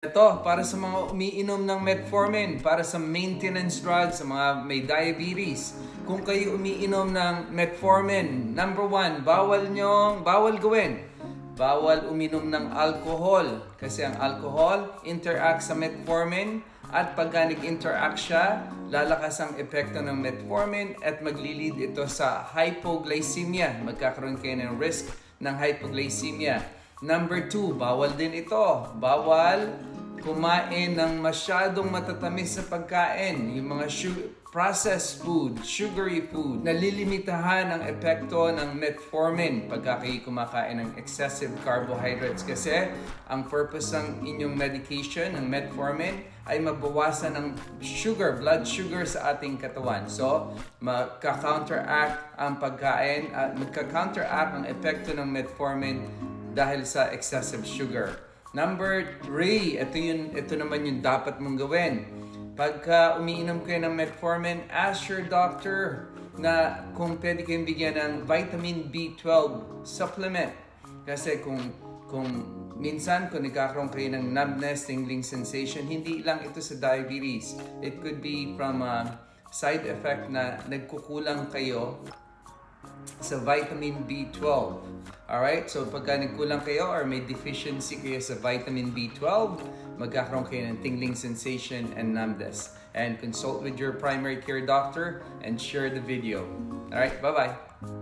Ito, para sa mga umiinom ng metformin, para sa maintenance drugs, sa mga may diabetes. Kung kayo umiinom ng metformin, number 1, bawal gawin. Bawal uminom ng alcohol. Kasi ang alcohol interact sa metformin at pagka nag-interact siya, lalakas ang epekto ng metformin at maglilid ito sa hypoglycemia. Magkakaroon kayo ng risk ng hypoglycemia. Number 2, bawal din ito. Bawal kumain ng masyadong matatamis sa pagkain. Yung mga processed food, sugary food. Nalilimitahan ang epekto ng metformin pagka kayo kumakain ng excessive carbohydrates. Kasi ang purpose ng inyong medication, ng metformin, ay mabawasan ng sugar, blood sugar sa ating katawan. So, magka-counteract ang pagkain at magka-counteract ang epekto ng metformin dahil sa excessive sugar. Number 3, ito naman yung dapat mong gawin. Pagka umiinom kayo ng metformin, ask your doctor na kung pwede kayong bigyan ng vitamin B12 supplement. Kasi kung minsan kung nagkakaroon kayo ng numbness, tingling sensation, hindi lang ito sa diabetes. It could be from a side effect na nagkukulang kayo sa vitamin B12. Alright? So, pagka nagkulang kayo or may deficiency kayo sa vitamin B12, magkakaroon kayo ng tingling sensation and numbness. And consult with your primary care doctor and share the video. Alright? Bye-bye!